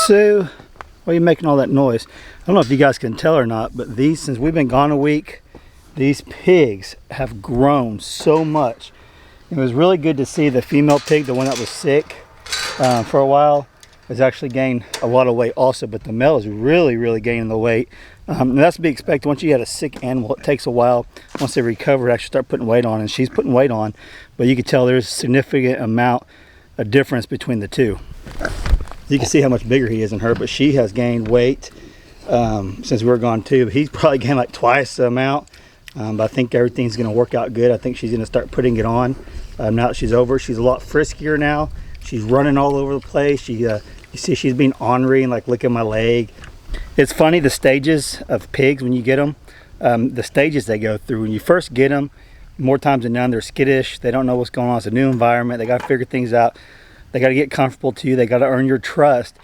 So, why are you making all that noise? I don't know if you guys can tell or not, but these, since we've been gone a week, these pigs have grown so much. It was really good to see the female pig, the one that was sick for a while, has actually gained a lot of weight also, but the male is really gaining the weight. And that's to be expected. Once you had a sick animal, it takes a while, once they recover, to actually start putting weight on, and she's putting weight on, but you can tell there's a significant amount of difference between the two. You can see how much bigger he is than her, but she has gained weight since we were gone too. He's probably gained like twice the amount, but I think everything's going to work out good. I think she's going to start putting it on now that she's over. She's a lot friskier now. She's running all over the place. You see she's being ornery and like licking my leg. It's funny, the stages of pigs when you get them, the stages they go through. When you first get them, more times than none, they're skittish. They don't know what's going on. It's a new environment. They got to figure things out. They got to get comfortable to you. They got to earn your trust.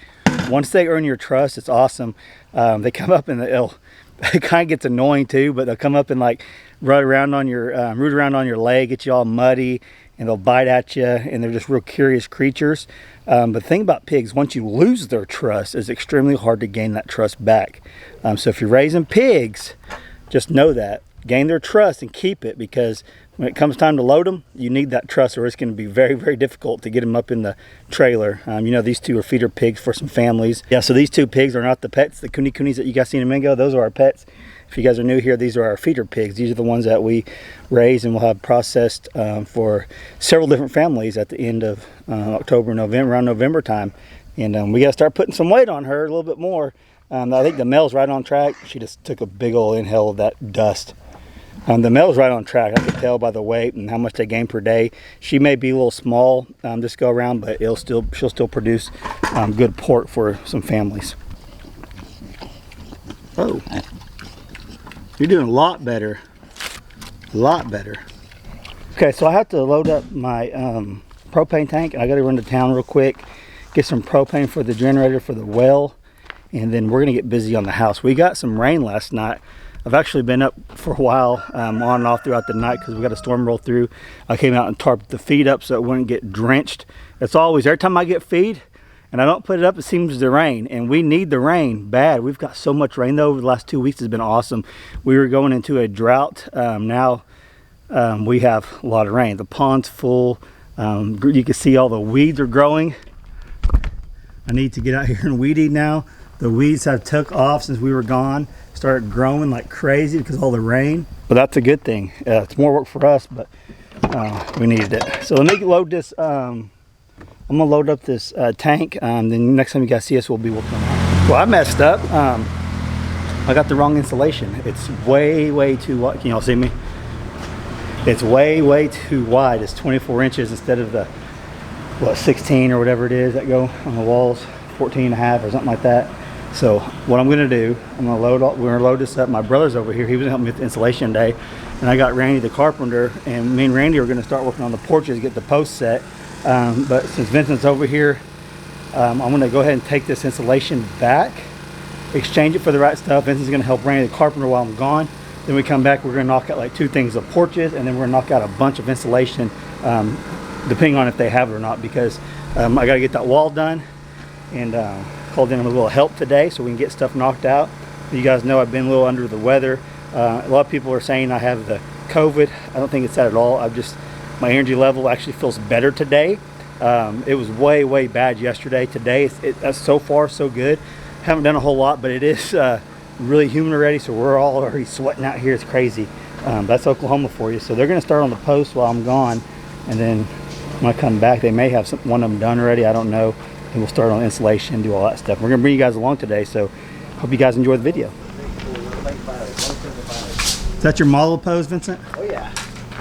Once they earn your trust, it's awesome. They come up and it kind of gets annoying too, but they'll come up and like root around on your leg, get you all muddy, and they'll bite at you, and they're just real curious creatures. But the thing about pigs, once you lose their trust, it's extremely hard to gain that trust back. So if you're raising pigs, just know that. Gain their trust and keep it, because when it comes time to load them, you need that trust, or it's going to be very difficult to get them up in the trailer. You know, these two are feeder pigs for some families. Yeah, so these two pigs are not the pets, the kunis that you guys seen a minute ago. Those are our pets. If you guys are new here, these are our feeder pigs. These are the ones that we raise and will have processed for several different families at the end of October, November, around November time. And we got to start putting some weight on her a little bit more. I think the male's right on track. She just took a big old inhale of that dust. The male's right on track. I can tell by the weight and how much they gain per day. She may be a little small this go around, but she'll still produce good pork for some families. Oh, you're doing a lot better. A lot better. Okay, so I have to load up my propane tank. I got to run to town real quick, get some propane for the generator for the well, and then we're gonna get busy on the house. We got some rain last night. I've actually been up for a while, on and off throughout the night, because we got a storm roll through. I came out and tarped the feed up so it wouldn't get drenched. It's always, every time I get feed and I don't put it up, it seems to rain, and we need the rain bad. We've got so much rain though. Over the last 2 weeks has been awesome. We were going into a drought. Now we have a lot of rain. The pond's full. You can see all the weeds are growing. I need to get out here and weed eat now. The weeds have took off since we were gone. Started growing like crazy because of all the rain, but that's a good thing. It's more work for us, but we needed it. So let me load this. I'm gonna load up this tank. Then next time you guys see us, we'll be working on it. Well, I messed up. I got the wrong insulation. It's way too wide. Can y'all see me? It's way too wide. It's 24 inches instead of the 16 or whatever it is that go on the walls, 14 and a half or something like that. So what I'm gonna do, we're gonna load this up. My brother's over here. He was helping me with the installation day, and I got Randy the carpenter, and me and Randy are gonna start working on the porches, get the posts set. But since Vincent's over here I'm going to go ahead and take this insulation back, exchange it for the right stuff. Vincent's going to help Randy the carpenter while I'm gone. Then we come back, we're going to knock out like 2 things of porches, and then we're going to knock out a bunch of insulation, depending on if they have it or not, because I got to get that wall done, and called in a little help today so we can get stuff knocked out. You guys know I've been a little under the weather. A lot of people are saying I have the COVID. I don't think it's that at all. My energy level actually feels better today. It was way bad yesterday. Today, that's so far so good. Haven't done a whole lot, but it is really humid already, so we're all already sweating out here. It's crazy. That's Oklahoma for you. So they're going to start on the post while I'm gone, and then when I come back, they may have one of them done already. I don't know. And we'll start on insulation, do all that stuff. We're going to bring you guys along today, so hope you guys enjoy the video. Is that your model post, Vincent? Oh yeah.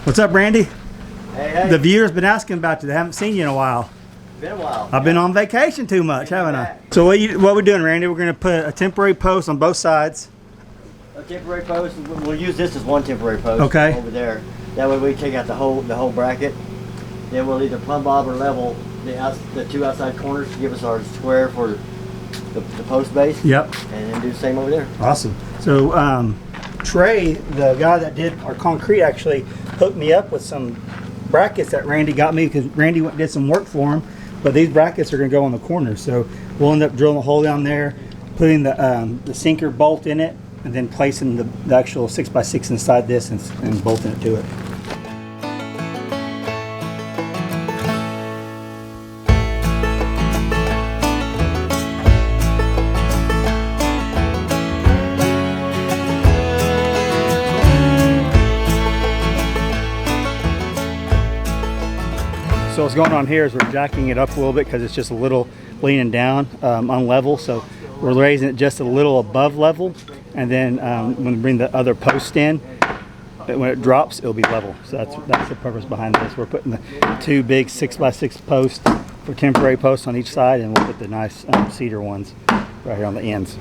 What's up, Randy? Hey. The viewers been asking about you. They haven't seen you in a while. Been a while. I've been on vacation too much, haven't I? So what we're doing, Randy? We're going to put a temporary post on both sides. A temporary post. We'll use this as one temporary post. Okay. Over there. That way we take out the whole bracket. Then we'll either plumb bob or level the 2 outside corners to give us our square for the post base. Yep. And then do the same over there. Awesome. So Trey, the guy that did our concrete, actually hooked me up with some brackets that Randy got me, because Randy did some work for him. But these brackets are going to go on the corners, so we'll end up drilling a hole down there, putting the sinker bolt in it, and then placing the actual 6x6 inside this and bolting it to it. So what's going on here is we're jacking it up a little bit because it's just a little leaning down on level. So we're raising it just a little above level, and then when we bring the other post in, when it drops, it'll be level. So that's the purpose behind this. We're putting the 2 big 6x6 posts for temporary posts on each side, and we'll put the nice cedar ones right here on the ends.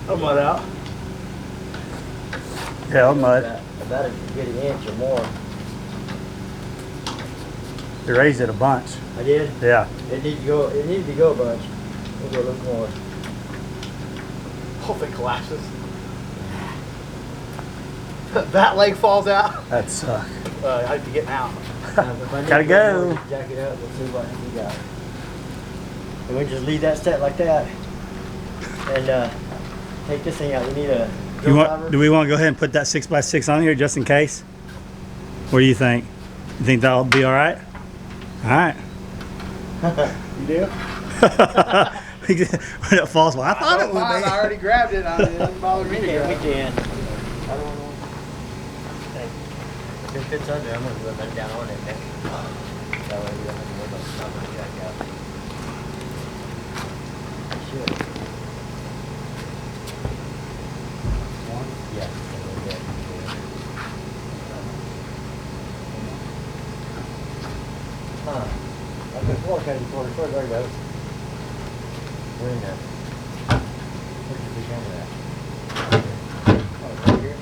Mud out. Yeah, mud. About a good inch or more. You raised it a bunch. I did? Yeah. It needed to go a bunch. We'll go a little more. Hope it collapses. That leg falls out. That sucks. I have to get out. Gotta go. Jack it up. We'll see what we got. And we just leave that set like that. And take this thing out. We need a Do we want to go ahead and put that 6x6 on here just in case? What do you think? You think that'll be all right? All right. You do? When it falls, well, I thought it would be. I already grabbed it. It doesn't bother me to grab it. We can. I don't know. If it fits under, I'm going to let it down on it. That way we don't have to worry about stopping the jack out. Should. Yeah. I've been floor cutting for it. There it goes. We're in there. Where's your big hammer at? Oh, right here.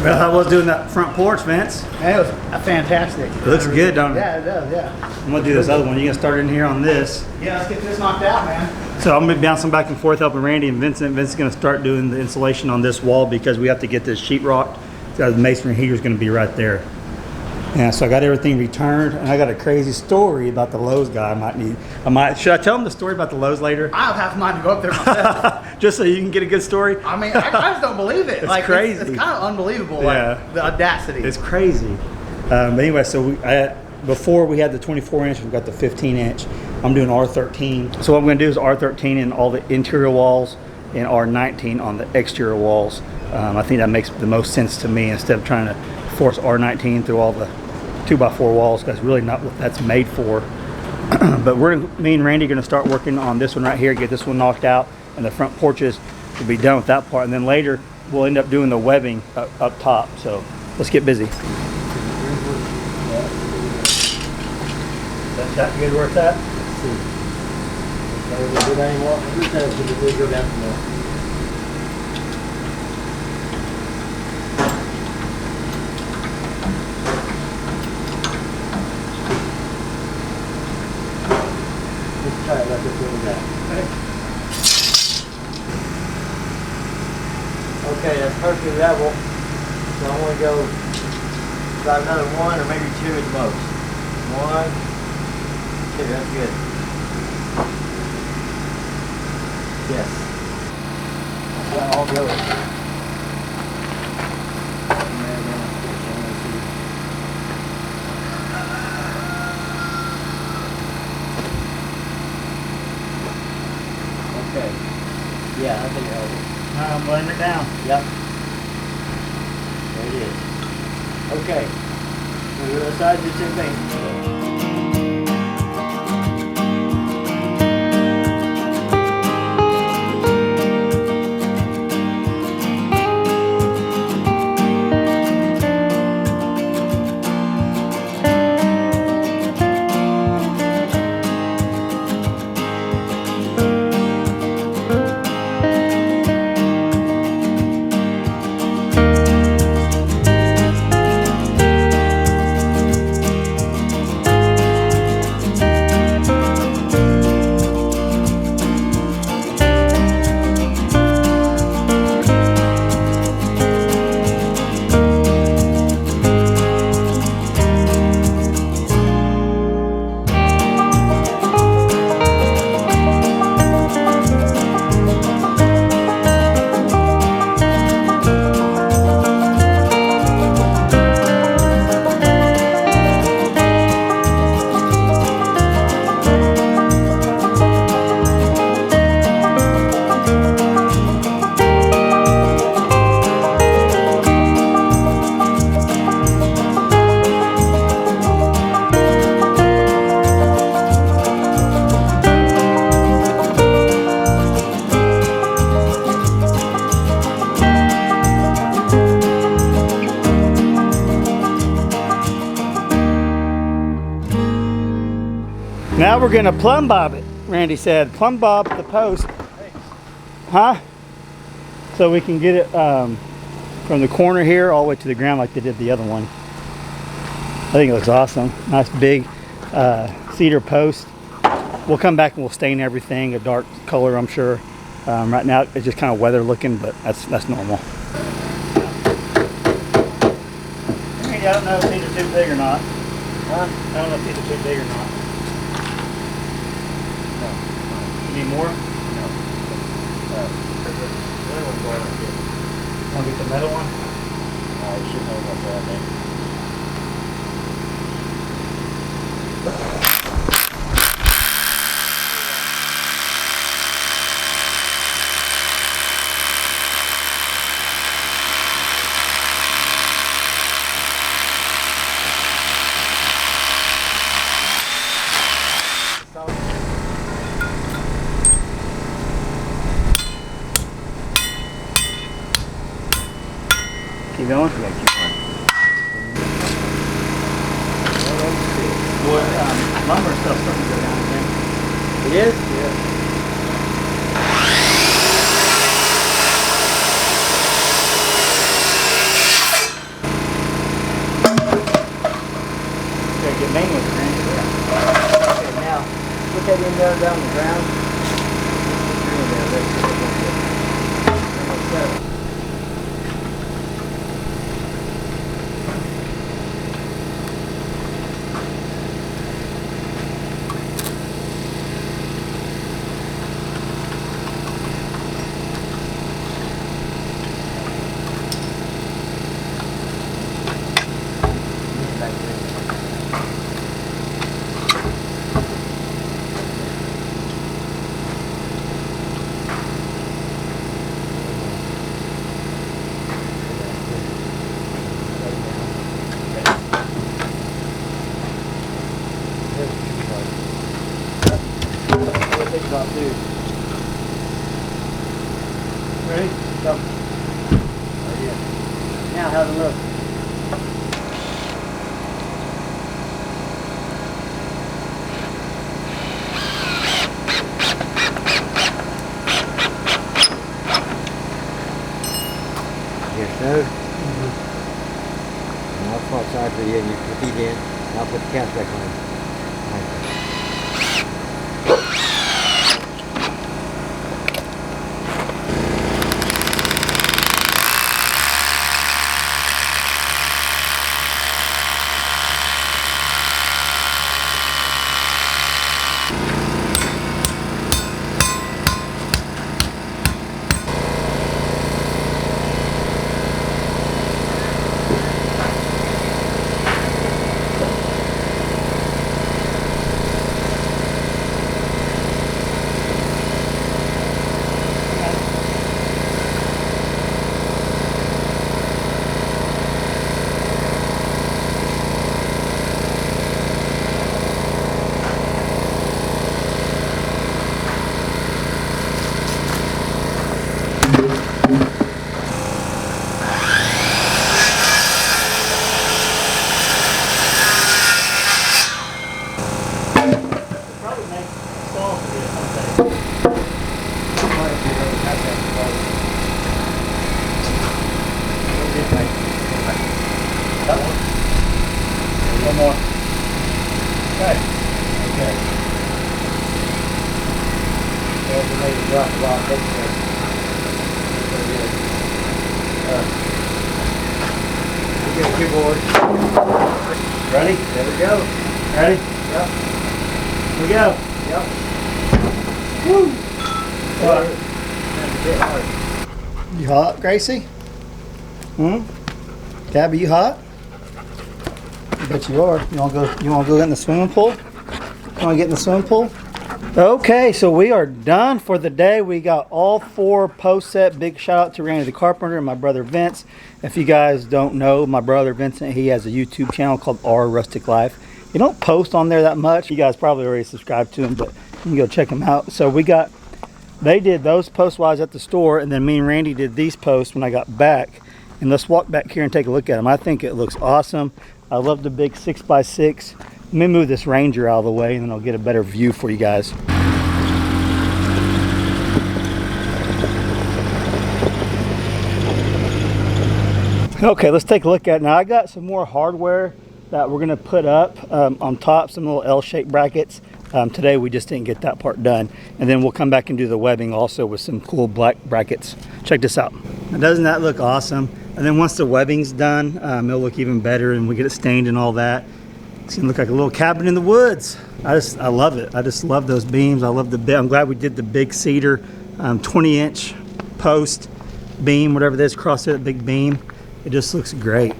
Well, I was doing that front porch, Vince. Man, it was fantastic. It looks good, don't it? Yeah, it does, yeah. I'm gonna do this other one. You gonna start in here on this. Yeah, let's get this knocked out, man. So I'm gonna be bouncing back and forth helping Randy and Vincent. Vince's gonna start doing the insulation on this wall because we have to get this sheetrocked. So the masonry heater's gonna be right there. Yeah, so I got everything returned, and I got a crazy story about the Lowe's guy. Should I tell him the story about the Lowe's later? I have half a mind to go up there myself. Just so you can get a good story? I mean, I just don't believe it. It's crazy. It's kind of unbelievable, Yeah. like, the audacity. It's crazy. But anyway, so before we had the 24 inch, we've got the 15 inch. I'm doing R13. So what I'm gonna do is R13 in all the interior walls and R19 on the exterior walls. I think that makes the most sense to me instead of trying to force R19 through all the 2x4 walls, because really not what that's made for. But me and Randy are gonna start working on this one right here, get this one knocked out, and the front porches will be done with that part. And then later we'll end up doing the webbing up top. So let's get busy. That good where it's at? Let's see. We'll do that anymore. We'll go down from there. Let's try it like this one down. Okay, that's perfectly level. So I want to go about another one or maybe two at the most. One, two, that's good. Yes. That's all good. Okay. Yeah, I think it held it. I'm laying it down. Yep. There it is. Okay. We'll go to the side, do the same thing. Now we're gonna plumb bob it. Randy said, plumb bob the post. Huh? So we can get it from the corner here all the way to the ground like they did the other one. I think it looks awesome. Nice big cedar post. We'll come back and we'll stain everything a dark color, I'm sure. Right now it's just kind of weather looking, but that's normal. I don't know if these are too big or not. Huh? I don't know if these are too big or not. No. You need more? No. The other one's going like this. Want to get the metal one? You should know about that, I think. Keep going? Yeah, keep going. Boy, lumber and stuff's starting to go down again. It is? Yeah. Okay, now put that in there down the ground. Put your in there. Let's set it. About two. Ready? Go. Right here. Now, how's it look? Yes, sir. And I'll fall side for you and you put these in. And I'll put the cast back on. One more. Okay. Okay. There's a lady drop the rock next to her. We get two boards. Ready? There we go. Ready? Yep. Here we go. Yep. Woo! That's a bit hard. You hot, Gracie? Gabby, you hot? I bet you are. You wanna go get in the swimming pool? You wanna get in the swimming pool? Okay, so we are done for the day. We got all 4 posts set. Big shout out to Randy the Carpenter and my brother Vince. If you guys don't know, my brother Vincent, he has a YouTube channel called Our Rustic Life. He don't post on there that much. You guys probably already subscribed to him, but you can go check him out. So they did those posts while I was at the store, and then me and Randy did these posts when I got back. And let's walk back here and take a look at them. I think it looks awesome. I love the big 6x6. Let me move this Ranger out of the way and then I'll get a better view for you guys. Okay, let's take a look at it. Now I got some more hardware that we're gonna put up on top, some little L-shaped brackets. Today we just didn't get that part done. And then we'll come back and do the webbing also with some cool black brackets. Check this out. Now, doesn't that look awesome? And then once the webbing's done, it'll look even better and we get it stained and all that. It's gonna look like a little cabin in the woods. I love it. I just love those beams. I love the bit. I'm glad we did the big cedar 20-inch post beam, whatever this, across that big beam. It just looks great.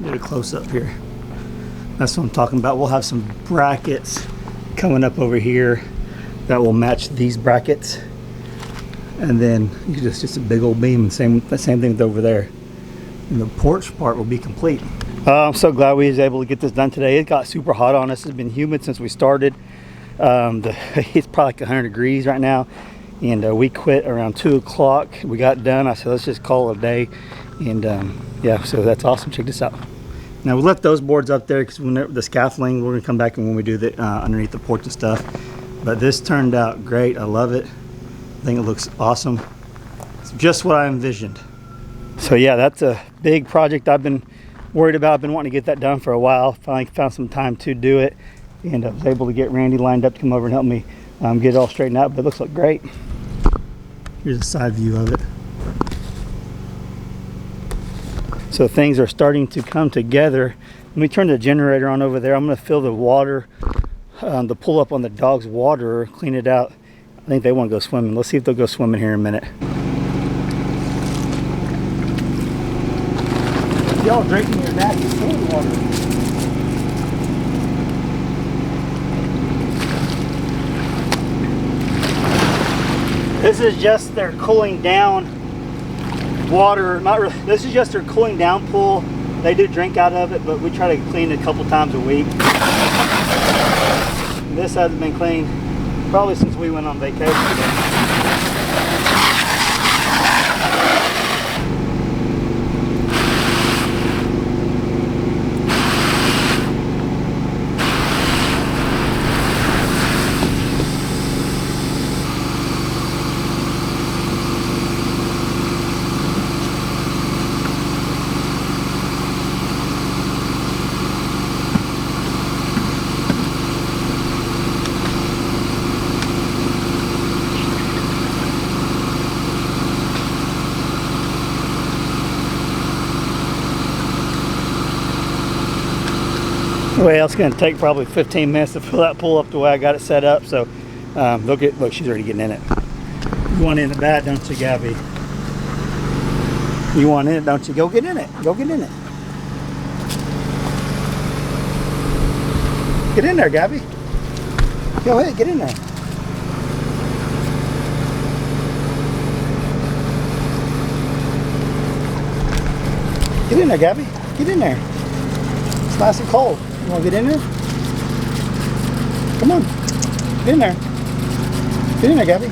Get a close up here. That's what I'm talking about. We'll have some brackets coming up over here that will match these brackets. And then just a big old beam, and same thing with over there. And the porch part will be complete. I'm so glad we was able to get this done today. It got super hot on us. It's been humid since we started. It's probably like 100 degrees right now. And we quit around 2 o'clock. We got done. I said, let's just call it a day. And yeah, so that's awesome. Check this out. Now we left those boards up there because the scaffolding, we're gonna come back and when we do the underneath the porch and stuff. But this turned out great. I love it. I think it looks awesome. It's just what I envisioned. So yeah, that's a big project I've been worried about. I've been wanting to get that done for a while. Finally found some time to do it, and I was able to get Randy lined up to come over and help me get it all straightened out. But it looks like great. Here's a side view of it. So things are starting to come together. Let me turn the generator on over there. I'm going to fill the water, the pull up on the dog's water, clean it out. I think they want to go swimming. Let's see if they'll go swimming here in a minute. Y'all drinking your nasty soda water. This is just their cooling down water. Not really. This is just their cooling down pool. They do drink out of it, but we try to clean it a couple times a week. This hasn't been cleaned probably since we went on vacation. Well, it's going to take probably 15 minutes to fill that pool up the way I got it set up. So look, she's already getting in it. You want in it bad, don't you, Gabby? You want in it, don't you? Go get in it. Go get in it. Get in there, Gabby. Go ahead, get in there. Get in there, Gabby. Get in there. It's nice and cold. You want to get in there? Come on. Get in there. Get in there, Gabby.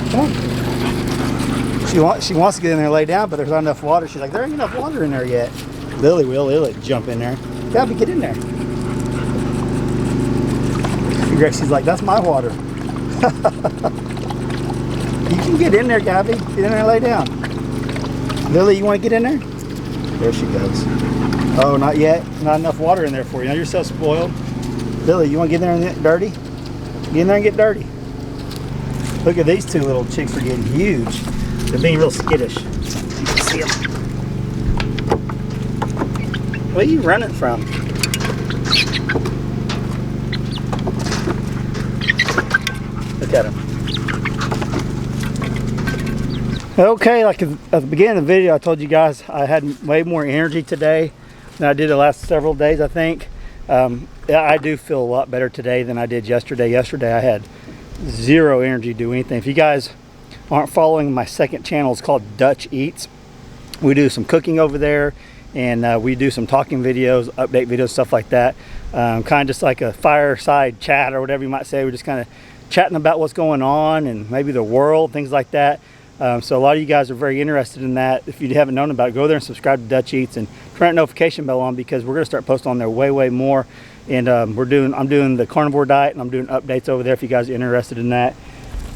Come on. She wants to get in there and lay down, but there's not enough water. She's like, there ain't enough water in there yet. Lily will. Lily jump in there. Gabby, get in there. She's like, that's my water. You can get in there, Gabby. Get in there and lay down. Lily, you want to get in there? There she goes. Oh, not yet. Not enough water in there for you. Now you're so spoiled. Lily, you want to get in there and get dirty? Get in there and get dirty. Look at these two little chicks are getting huge. They're being real skittish. You can see them. Where are you running from? Look at them. Okay, like at the beginning of the video, I told you guys I had way more energy today than I did the last several days, I think. I do feel a lot better today than I did yesterday. Yesterday I had zero energy to do anything. If you guys aren't following my second channel, it's called Dutch Eats. We do some cooking over there, and we do some talking videos, update videos, stuff like that. Kind of just like a fireside chat or whatever you might say. We're just kind of chatting about what's going on and maybe the world, things like that. So a lot of you guys are very interested in that. If you haven't known about it, go there and subscribe to Dutch Eats and turn that notification bell on, because we're going to start posting on there way more. And I'm doing the carnivore diet, and I'm doing updates over there if you guys are interested in that.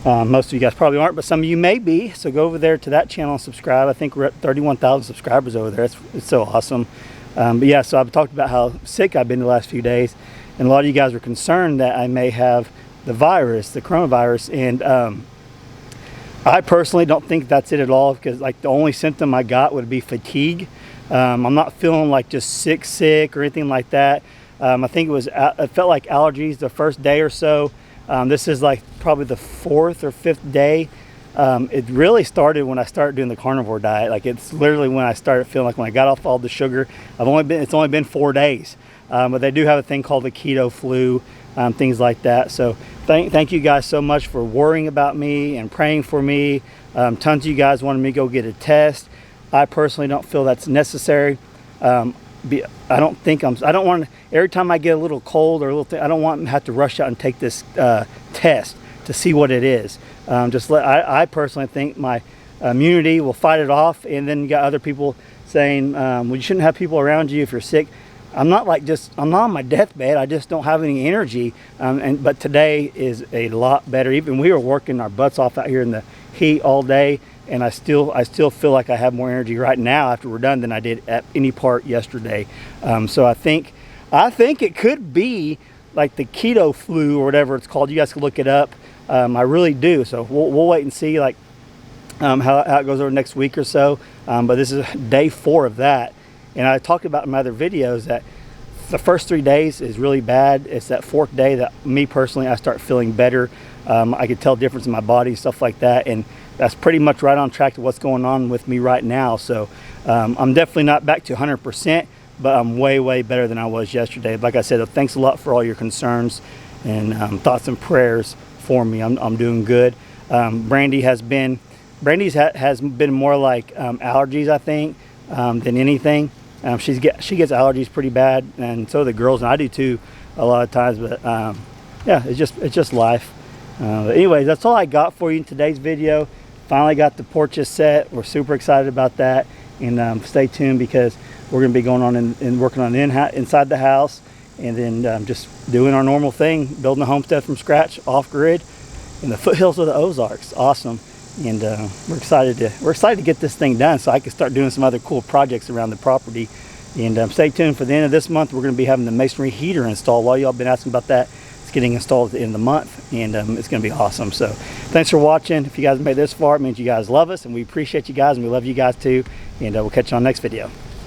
Most of you guys probably aren't, but some of you may be. So go over there to that channel and subscribe. I think we're at 31,000 subscribers over there. It's so awesome. But yeah, so I've talked about how sick I've been the last few days, and a lot of you guys were concerned that I may have the virus, the coronavirus, and I personally don't think that's it at all, because like the only symptom I got would be fatigue. I'm not feeling like just sick or anything like that. I think it felt like allergies the first day or so. This is like probably the 4th or 5th day. It really started when I started doing the carnivore diet. Like it's literally when I started feeling like when I got off all the sugar. It's only been 4 days, but they do have a thing called the keto flu, things like that. So thank you guys so much for worrying about me and praying for me. Tons of you guys wanted me to go get a test. I personally don't feel that's necessary. I don't want, every time I get a little cold or a little thing, I don't want to have to rush out and take this test to see what it is. I personally think my immunity will fight it off. And then you got other people saying, well, you shouldn't have people around you if you're sick. I'm not on my deathbed. I just don't have any energy. But today is a lot better. Even we were working our butts off out here in the heat all day. and I still feel like I have more energy right now after we're done than I did at any part yesterday. So I think it could be like the keto flu or whatever it's called. You guys can look it up. I really do. So we'll wait and see like how it goes over the next week or so. But this is day 4 of that, and I talked about in my other videos that the first 3 days is really bad. It's that 4th day that me personally, I start feeling better. I could tell difference in my body, stuff like that, and that's pretty much right on track to what's going on with me right now. So I'm definitely not back to 100%, but I'm way better than I was yesterday. Like I said, thanks a lot for all your concerns and thoughts and prayers for me. I'm doing good. Brandy's has been more like allergies, I think, than anything. She gets allergies pretty bad, and so do the girls, and I do too a lot of times. But yeah, it's just life. But anyways, that's all I got for you in today's video. Finally got the porches set. We're super excited about that, and stay tuned because we're going to be going on and working on inside the house, and then just doing our normal thing, building a homestead from scratch, off grid, in the foothills of the Ozarks. Awesome. And we're excited to get this thing done so I can start doing some other cool projects around the property. And stay tuned for the end of this month. We're going to be having the masonry heater installed. While y'all been asking about that, it's getting installed at the end of the month, and it's going to be awesome. So thanks for watching. If you guys made this far, it means you guys love us, and we appreciate you guys, and we love you guys too. And we'll catch you on the next video.